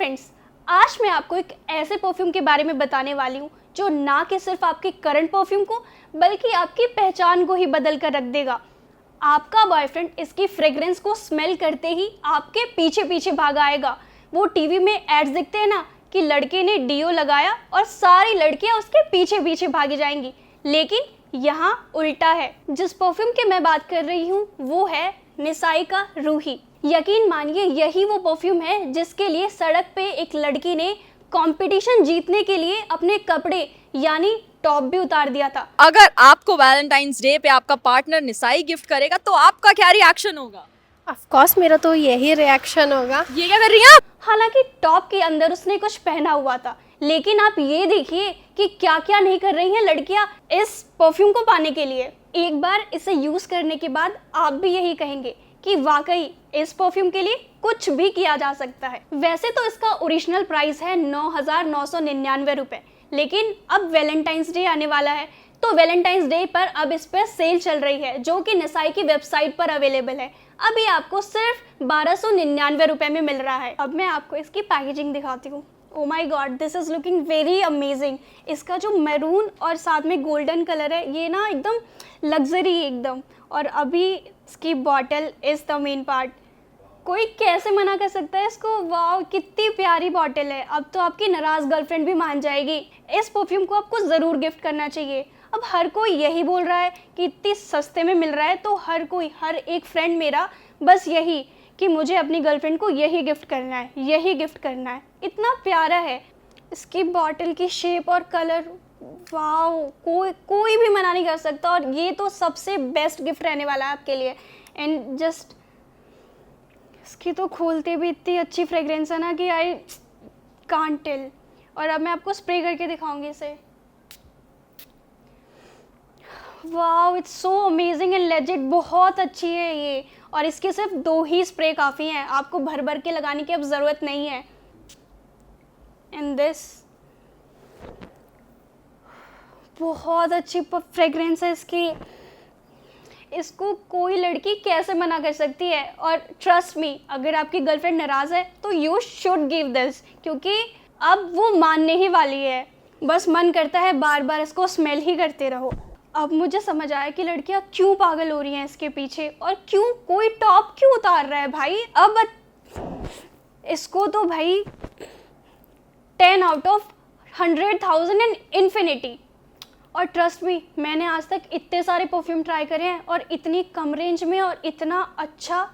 Friends, आज मैं आपको एक ऐसे परफ्यूम के बारे में बताने वाली हूँ जो ना कि सिर्फ आपके करंट परफ्यूम को बल्कि आपकी पहचान को ही बदल कर रख देगा। आपका बॉयफ्रेंड इसकी फ्रेग्रेंस को स्मेल करते ही आपके पीछे पीछे भाग आएगा। वो टीवी में एड्स दिखते हैं ना कि लड़के ने डीओ लगाया और सारी लड़कियां उसके पीछे पीछे भागी जाएंगी, लेकिन यहाँ उल्टा है। जिस परफ्यूम की मैं बात कर रही हूँ वो है निसाई का रूही। यकीन मानिए यही वो परफ्यूम है जिसके लिए सड़क पे एक लड़की ने कंपटीशन जीतने के लिए अपने कपड़े यानी टॉप भी उतार दिया था। अगर आपको वैलेंटाइंस डे पे आपका पार्टनर निसाई गिफ्ट करेगा तो आपका क्या रिएक्शन होगा? ऑफ कोर्स मेरा तो यही रिएक्शन होगा। ये क्या कर रही हैं आप? हालांकि टॉप के अंदर उसने कुछ पहना हुआ था, लेकिन आप ये देखिए कि क्या क्या नहीं कर रही हैं लड़कियां इस परफ्यूम को पाने के लिए। एक बार इसे यूज करने के बाद आप भी यही कहेंगे कि वाकई इस परफ्यूम के लिए कुछ भी किया जा सकता है। वैसे तो इसका ओरिजिनल प्राइस है 9,999 रुपए, लेकिन अब वैलेंटाइंस डे आने वाला है तो वैलेंटाइंस डे पर अब इस पर सेल चल रही है जो कि निसाई की वेबसाइट पर अवेलेबल है। अभी आपको सिर्फ 1,299 रुपए में मिल रहा है। अब मैं आपको इसकी पैकेजिंग दिखाती हूँ। Oh my god, this is looking very amazing. इसका जो मैरून और साथ में गोल्डन कलर है ये ना एकदम लग्जरी एकदम। और अभी इसकी bottle is the main part. कोई कैसे मना कर सकता है इसको? वाह कितनी प्यारी बॉटल है। अब तो आपकी नाराज गर्लफ्रेंड भी मान जाएगी। इस परफ्यूम को आपको ज़रूर गिफ्ट करना चाहिए। अब हर कोई यही बोल रहा है कि इतनी सस्ते में मिल रहा है तो हर एक फ्रेंड मेरा बस यही कि मुझे अपनी गर्लफ्रेंड को यही गिफ्ट करना है, यही गिफ्ट करना है। इतना प्यारा है। इसकी बॉटल की शेप और कलर, वाओ, कोई भी मना नहीं कर सकता। और ये तो सबसे बेस्ट गिफ्ट रहने वाला है आपके लिए। एंड जस्ट इसकी तो खोलते भी इतनी अच्छी फ्रेग्रेंस है ना कि आई कांट टेल। और अब मैं आपको स्प्रे करके दिखाऊंगी इसे। Wow, it's so amazing and legit. बहुत अच्छी है ये। और इसके सिर्फ 2 ही स्प्रे काफ़ी हैं, आपको भर भर के लगाने की अब ज़रूरत नहीं है। एंड दिस बहुत अच्छी फ्रेग्रेंस है इसकी। इसको कोई लड़की कैसे मना कर सकती है? और ट्रस्ट मी, अगर आपकी गर्लफ्रेंड नाराज़ है तो यू शुड गिव दिस, क्योंकि अब वो मानने ही वाली है। बस मन करता है बार बार इसको स्मेल ही करते रहो। अब मुझे समझ आया कि लड़कियां क्यों पागल हो रही हैं इसके पीछे और क्यों कोई टॉप क्यों उतार रहा है भाई। अब इसको तो भाई 10 आउट ऑफ 100,000 एंड इन्फिनिटी। और ट्रस्ट मी, मैंने आज तक इतने सारे परफ्यूम ट्राई करे हैं और इतनी कम रेंज में और इतना अच्छा।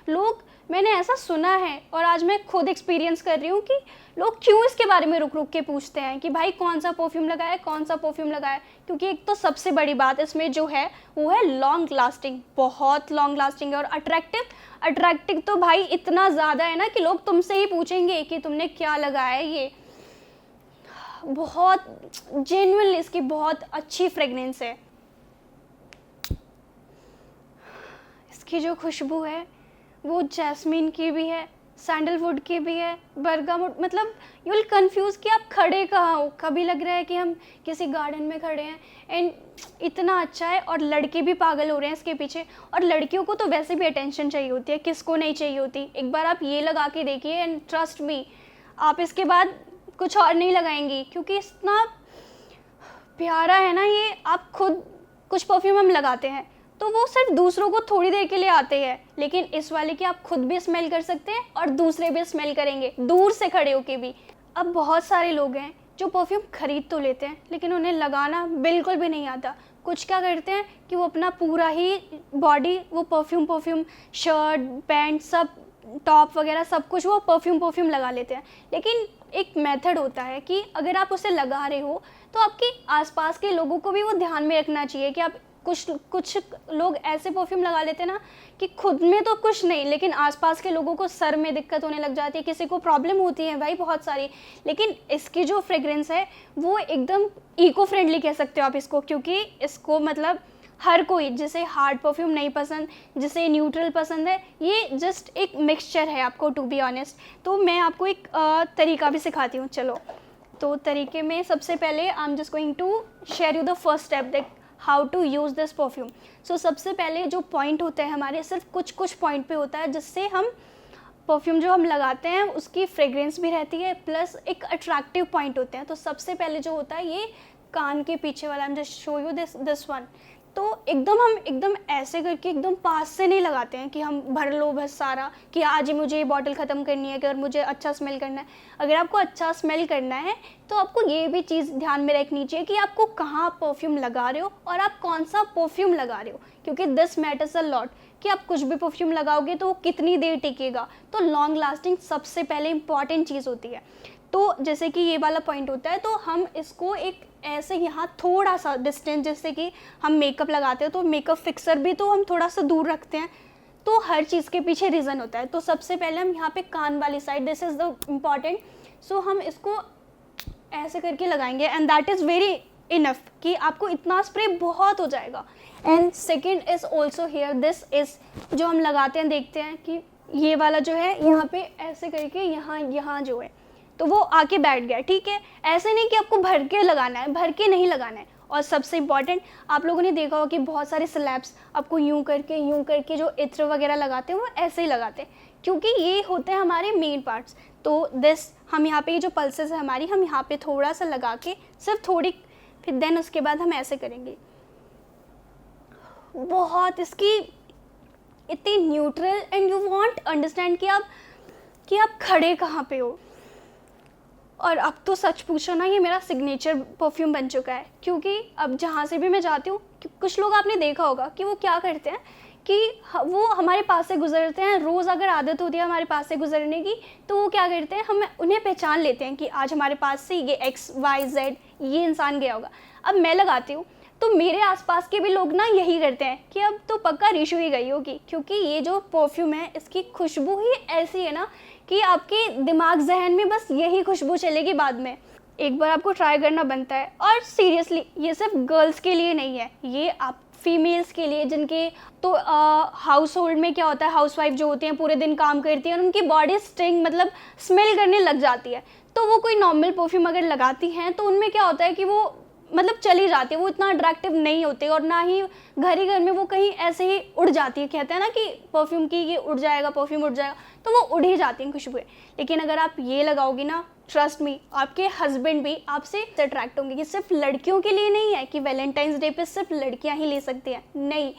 लोग, मैंने ऐसा सुना है और आज मैं खुद एक्सपीरियंस कर रही हूँ कि लोग क्यों इसके बारे में रुक रुक के पूछते हैं कि भाई कौन सा परफ्यूम लगाया, कौन सा परफ्यूम लगाया। क्योंकि एक तो सबसे बड़ी बात इसमें जो है वो है लॉन्ग लास्टिंग। बहुत लॉन्ग लास्टिंग है। और अट्रैक्टिव तो भाई इतना ज़्यादा है ना कि लोग तुमसे ही पूछेंगे कि तुमने क्या लगाया है। ये बहुत जेन्युइनली इसकी बहुत अच्छी फ्रेगनेंस है। इसकी जो खुशबू है वो जैस्मीन की भी है, सैंडलवुड की भी है, बर्गामुड। मतलब यू विल कंफ्यूज कि आप खड़े कहाँ हो। कभी लग रहा है कि हम किसी गार्डन में खड़े हैं। एंड इतना अच्छा है और लड़के भी पागल हो रहे हैं इसके पीछे। और लड़कियों को तो वैसे भी अटेंशन चाहिए होती है, किसको नहीं चाहिए होती। एक बार आप ये लगा के देखिए एंड ट्रस्ट मी, आप इसके बाद कुछ और नहीं लगाएंगी, क्योंकि इतना प्यारा है ना ये। आप खुद कुछ परफ्यूम हम लगाते हैं तो वो सिर्फ दूसरों को थोड़ी देर के लिए आते हैं, लेकिन इस वाले की आप खुद भी स्मेल कर सकते हैं और दूसरे भी स्मेल करेंगे, दूर से खड़े होके भी। अब बहुत सारे लोग हैं जो परफ्यूम खरीद तो लेते हैं लेकिन उन्हें लगाना बिल्कुल भी नहीं आता। कुछ क्या करते हैं कि वो अपना पूरा ही बॉडी वो परफ्यूम शर्ट पैंट सब टॉप वगैरह सब कुछ वो परफ्यूम लगा लेते हैं। लेकिन एक मेथड होता है कि अगर आप उसे लगा रहे हो तो आपके आसपास के लोगों को भी वो ध्यान में रखना चाहिए कि आप कुछ लोग ऐसे परफ्यूम लगा लेते हैं ना कि खुद में तो कुछ नहीं, लेकिन आसपास के लोगों को सर में दिक्कत होने लग जाती है, किसी को प्रॉब्लम होती है भाई बहुत सारी। लेकिन इसकी जो फ्रेग्रेंस है वो एकदम इको फ्रेंडली कह सकते हो आप इसको, क्योंकि इसको मतलब हर कोई, जिसे हार्ड परफ्यूम नहीं पसंद, जिसे न्यूट्रल पसंद है, ये जस्ट एक मिक्सचर है आपको, टू बी ऑनेस्ट। तो मैं आपको एक तरीका भी सिखाती हूँ। चलो, तो तरीके में सबसे पहले I am just going to share you the first step that how to use this perfume. So सबसे पहले जो पॉइंट होता है हमारे, सिर्फ कुछ पॉइंट पे होता है जिससे हम परफ्यूम जो हम लगाते हैं उसकी फ्रेग्रेंस भी रहती है, प्लस एक अट्रैक्टिव पॉइंट होते हैं। तो सबसे पहले जो होता है ये कान के पीछे वाला, हम just show you this one. तो हम एकदम ऐसे करके एकदम पास से नहीं लगाते हैं कि हम भर लो बस सारा, कि आज ही मुझे ये बॉटल ख़त्म करनी है, अगर मुझे अच्छा स्मेल करना है। अगर आपको अच्छा स्मेल करना है तो आपको ये भी चीज़ ध्यान में रखनी चाहिए कि आपको कहाँ परफ्यूम लगा रहे हो और आप कौन सा परफ्यूम लगा रहे हो, क्योंकि दिस मैटर्स अ लॉट। कि आप कुछ भी परफ्यूम लगाओगे तो वो कितनी देर टिकेगा। तो लॉन्ग लास्टिंग सबसे पहले इंपॉर्टेंट चीज़ होती है। तो जैसे कि ये वाला पॉइंट होता है, तो हम इसको एक ऐसे यहाँ थोड़ा सा डिस्टेंस, जैसे कि हम मेकअप लगाते हैं तो मेकअप फिक्सर भी तो हम थोड़ा सा दूर रखते हैं। तो हर चीज़ के पीछे रीज़न होता है। तो सबसे पहले हम यहाँ पे कान वाली side, this is the important. So हम इसको ऐसे करके लगाएंगे and that is very enough, कि आपको इतना स्प्रे बहुत हो जाएगा। And second is also hair, this is जो हम लगाते हैं, देखते हैं कि ये वाला जो है यहाँ पे ऐसे करके यहाँ जो है तो वो आके बैठ गया, ठीक है। ऐसे नहीं कि आपको भर के लगाना है, भर के नहीं लगाना है। और सबसे इम्पॉर्टेंट, आप लोगों ने देखा होगा कि बहुत सारे स्लैब्स आपको यूं करके जो इत्र वगैरह लगाते हैं वो ऐसे ही लगाते हैं, क्योंकि ये होते हैं हमारे मेन पार्ट्स। तो दिस हम यहाँ पे ये जो पल्सेस है हमारी, हम यहाँ पे थोड़ा सा लगा के सिर्फ थोड़ी, फिर देन उसके बाद हम ऐसे करेंगे। बहुत इसकी इतनी neutral, and you want understand कि आप खड़े कहाँ पे हो। और अब तो सच पूछो ना, ये मेरा सिग्नेचर परफ्यूम बन चुका है, क्योंकि अब जहाँ से भी मैं जाती हूँ, कुछ लोग आपने देखा होगा कि वो क्या करते हैं कि वो हमारे पास से गुजरते हैं, रोज़ अगर आदत होती है हमारे पास से गुजरने की, तो वो क्या करते हैं, हम उन्हें पहचान लेते हैं कि आज हमारे पास से ये XYZ ये इंसान गया होगा। अब मैं लगाती हूँ तो मेरे आसपास के भी लोग ना यही करते हैं कि अब तो पक्का रिशु ही गई होगी, क्योंकि ये जो परफ्यूम है इसकी खुशबू ही ऐसी है ना कि आपके दिमाग जहन में बस यही खुशबू चलेगी बाद में। एक बार आपको ट्राई करना बनता है। और सीरियसली ये सिर्फ गर्ल्स के लिए नहीं है, ये आप फीमेल्स के लिए, जिनके तो हाउस होल्ड में क्या होता है, हाउसवाइफ जो होती हैं पूरे दिन काम करती हैं और उनकी बॉडी स्टिंग मतलब स्मेल करने लग जाती है, तो वो कोई नॉर्मल परफ्यूम अगर लगाती हैं तो उनमें क्या होता है कि वो मतलब चली जाती है, वो इतना अट्रैक्टिव नहीं होते, और ना ही घर में वो कहीं ऐसे ही उड़ जाती है। कहते हैं ना कि परफ्यूम की ये उड़ जाएगा, परफ्यूम उड़ जाएगा, तो वो उड़ ही जाती हैं खुशबुएं। लेकिन अगर आप ये लगाओगी ना, ट्रस्ट मी, आपके हस्बैंड भी आपसे अट्रैक्ट होंगे। ये सिर्फ लड़कियों के लिए नहीं है कि वैलेंटाइंस डे पे सिर्फ लड़कियां ही ले सकती हैं, नहीं,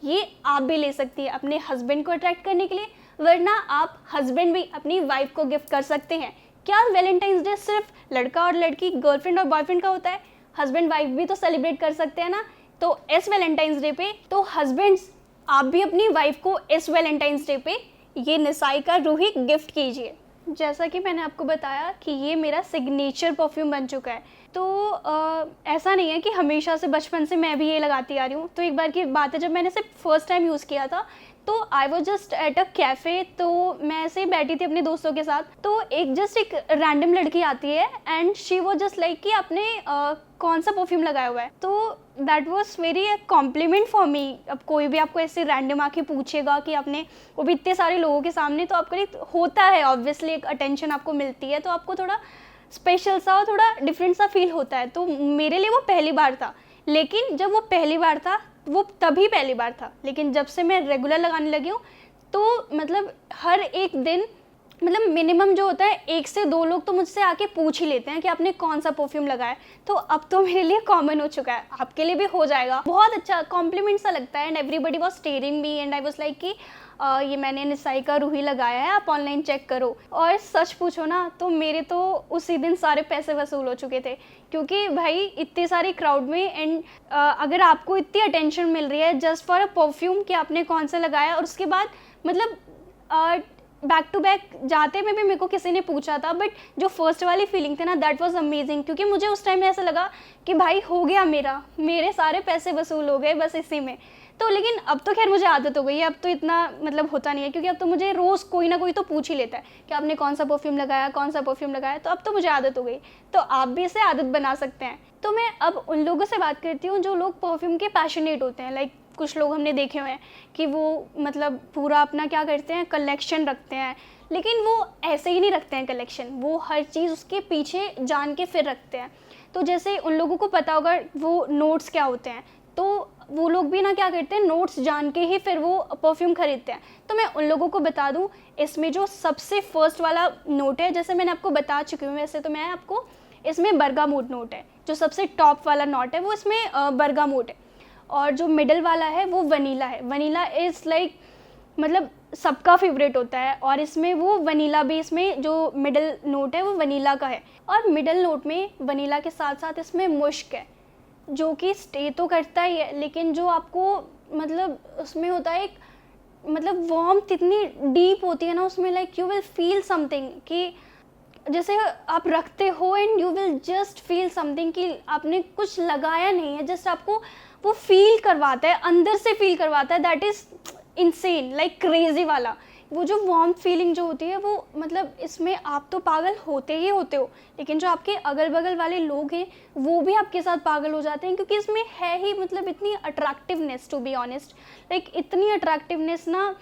ये आप भी ले सकती है अपने हस्बैंड को अट्रैक्ट करने के लिए, वरना आप हस्बैंड भी अपनी वाइफ को गिफ्ट कर सकते हैं। क्या वैलेंटाइंस डे सिर्फ लड़का और लड़की, गर्लफ्रेंड और बॉयफ्रेंड का होता है? हस्बैंड वाइफ भी तो सेलिब्रेट कर सकते हैं ना। तो इस वैलेंटाइंस डे पे तो हस्बैंड्स, आप भी अपनी वाइफ को इस वैलेंटाइंस डे पे ये निसाई का रूही गिफ्ट कीजिए। जैसा कि मैंने आपको बताया कि ये मेरा सिग्नेचर परफ्यूम बन चुका है। तो ऐसा नहीं है कि हमेशा से, बचपन से मैं भी ये लगाती आ रही हूँ। तो एक बार की बात है, जब मैंने इसे फर्स्ट टाइम यूज़ किया था तो I was just at a cafe, तो मैं ऐसे ही बैठी थी अपने दोस्तों के साथ, तो एक रैंडम लड़की आती है and she was just like कि आपने कौन सा परफ्यूम लगाया हुआ है। तो that was very complement for me. अब कोई भी आपको ऐसे रैंडम आके पूछेगा कि आपने, वो भी इतने सारे लोगों के सामने, तो आपको एक होता है ऑब्वियसली, एक अटेंशन आपको मिलती है, तो आपको थोड़ा स्पेशल सा और थोड़ा डिफरेंट सा फील होता है। तो मेरे लिए वो पहली बार था, लेकिन जब वो पहली बार था वो तभी पहली बार था, लेकिन जब से मैं रेगुलर लगाने लगी हूँ तो मतलब हर एक दिन, मतलब मिनिमम जो होता है 1 से 2 लोग तो मुझसे आके पूछ ही लेते हैं कि आपने कौन सा परफ्यूम लगाया। तो अब तो मेरे लिए कॉमन हो चुका है, आपके लिए भी हो जाएगा। बहुत अच्छा कॉम्प्लीमेंट सा लगता है and everybody was staring me and I was like कि ये मैंने निसाई का रूही लगाया है, आप ऑनलाइन चेक करो। और सच पूछो ना तो मेरे तो उसी दिन सारे पैसे वसूल हो चुके थे, क्योंकि भाई इतने सारी क्राउड में एंड अगर आपको इतनी अटेंशन मिल रही है जस्ट फॉर अ परफ्यूम कि आपने कौन सा लगाया, और उसके बाद मतलब बैक टू बैक जाते में भी मेरे को किसी ने पूछा था, बट जो फर्स्ट वाली फीलिंग थी ना, दैट वाज अमेजिंग, क्योंकि मुझे उस टाइम में ऐसा लगा कि भाई हो गया, मेरे सारे पैसे वसूल हो गए बस इसी में। तो लेकिन अब तो खैर मुझे आदत हो गई है, अब तो इतना मतलब होता नहीं है, क्योंकि अब तो मुझे रोज़ कोई ना कोई तो पूछ ही लेता है कि आपने कौन सा परफ्यूम लगाया, कौन सा परफ्यूम लगाया। तो अब तो मुझे आदत हो गई, तो आप भी इसे आदत बना सकते हैं। तो मैं अब उन लोगों से बात करती हूँ जो लोग परफ्यूम के पैशनेट होते हैं। लाइक कुछ लोग हमने देखे हुए हैं कि वो मतलब पूरा अपना क्या करते हैं, कलेक्शन रखते हैं, लेकिन वो ऐसे ही नहीं रखते हैं कलेक्शन, वो हर चीज़ उसके पीछे जान के फिर रखते हैं। तो जैसे उन लोगों को पता होगा वो नोट्स क्या होते हैं, तो वो लोग भी ना क्या करते हैं, नोट्स जान के ही फिर वो परफ्यूम खरीदते हैं। तो मैं उन लोगों को बता दूं, इसमें जो सबसे फर्स्ट वाला नोट है, जैसे मैंने आपको बता चुकी हूँ वैसे तो मैं आपको, इसमें बर्गामोट नोट है, जो सबसे टॉप वाला नोट है वो इसमें बर्गामोट है। और जो मिडल वाला है वो वनीला है। वनीला इज़ लाइक मतलब सबका फेवरेट होता है, और इसमें वो वनीला भी, इसमें जो मिडल नोट है वो वनीला का है। और मिडल नोट में वनीला के साथ साथ इसमें मुश्क है, जो कि स्टे तो करता ही है, लेकिन जो आपको मतलब उसमें होता है एक मतलब वार्मथ इतनी डीप होती है ना उसमें, like you will feel something कि जैसे आप रखते हो and you will just feel something कि आपने कुछ लगाया नहीं है, जस्ट आपको वो फील करवाता है, अंदर से फील करवाता है। That is insane, like crazy वाला। वो जो वार्म फीलिंग जो होती है वो मतलब इसमें आप तो पागल होते ही होते हो, लेकिन जो आपके अगल बगल वाले लोग हैं वो भी आपके साथ पागल हो जाते हैं, क्योंकि इसमें है ही मतलब इतनी attractiveness, to be honest, like इतनी अट्रैक्टिवनेस ना,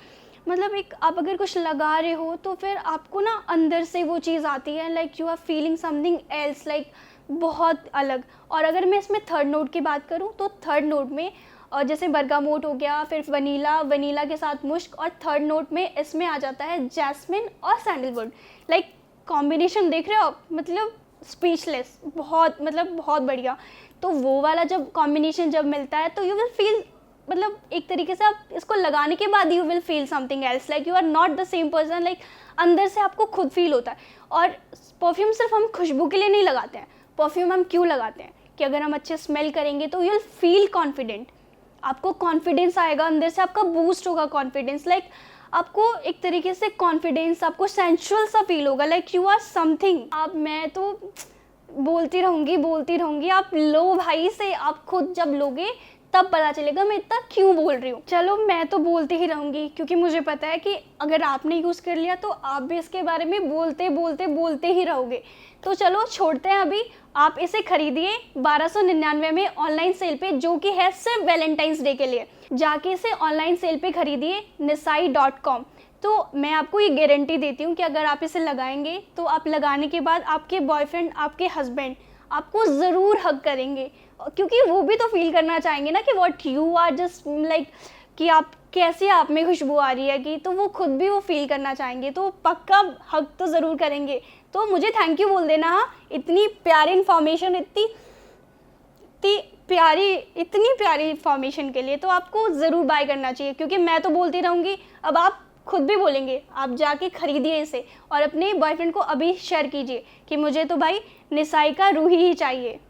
मतलब एक आप अगर कुछ लगा रहे हो तो फिर आपको ना अंदर से वो चीज़ आती है, like you are feeling something else, like बहुत अलग। और अगर मैं इसमें थर्ड नोट की बात करूँ तो थर्ड नोट में जैसे बर्गामोट हो गया, फिर वनीला, वनीला के साथ मुश्क, और थर्ड नोट में इसमें आ जाता है जैस्मिन और सैंडलवुड। लाइक कॉम्बिनेशन देख रहे हो आप, मतलब स्पीचलेस, बहुत मतलब बहुत बढ़िया। तो वो वाला जब कॉम्बिनेशन जब मिलता है तो यू विल फील, मतलब एक तरीके से आप इसको लगाने के बाद you will feel something else, like you are not the same person, like अंदर से आपको खुद फील होता है। और परफ्यूम सिर्फ हम खुशबू के लिए नहीं लगाते हैं, परफ्यूम हम क्यों लगाते हैं कि अगर हम अच्छे स्मेल करेंगे तो यू विल फील कॉन्फिडेंट, आपको कॉन्फिडेंस आएगा अंदर से, आपका बूस्ट होगा कॉन्फिडेंस, लाइक आपको एक तरीके से कॉन्फिडेंस, आपको सेंशुअल सा फील होगा, लाइक यू आर समथिंग। आप, मैं तो बोलती रहूँगी, आप लो भाई से, आप खुद जब लोगे तब पता चलेगा मैं इतना क्यों बोल रही हूँ। चलो मैं तो बोलती ही रहूँगी, क्योंकि मुझे पता है कि अगर आपने यूज़ कर लिया तो आप भी इसके बारे में बोलते ही रहोगे। तो चलो छोड़ते हैं अभी, आप इसे खरीदिए 1299 में ऑनलाइन सेल पे, जो कि है सिर्फ वैलेंटाइंस डे के लिए। जाके इसे ऑनलाइन सेल पे खरीदिए nisai.com। तो मैं आपको ये गारंटी देती हूँ कि अगर आप इसे लगाएंगे तो आप लगाने के बाद आपके बॉयफ्रेंड, आपके हस्बैंड आपको ज़रूर हग करेंगे, क्योंकि वो भी तो फील करना चाहेंगे ना कि what you are just like, कि आप कैसे आप में खुशबू आ रही है, कि तो वो खुद भी वो फील करना चाहेंगे, तो पक्का हग तो ज़रूर करेंगे। तो मुझे थैंक यू बोल देना, हाँ, इतनी प्यारी इन्फॉर्मेशन, इतनी प्यारी इन्फॉर्मेशन के लिए तो आपको ज़रूर बाय करना चाहिए, क्योंकि मैं तो बोलती रहूँगी, अब आप खुद भी बोलेंगे। आप जाके खरीदिए इसे और अपने बॉयफ्रेंड को अभी शेयर कीजिए कि मुझे तो भाई निसाई का रूही ही चाहिए।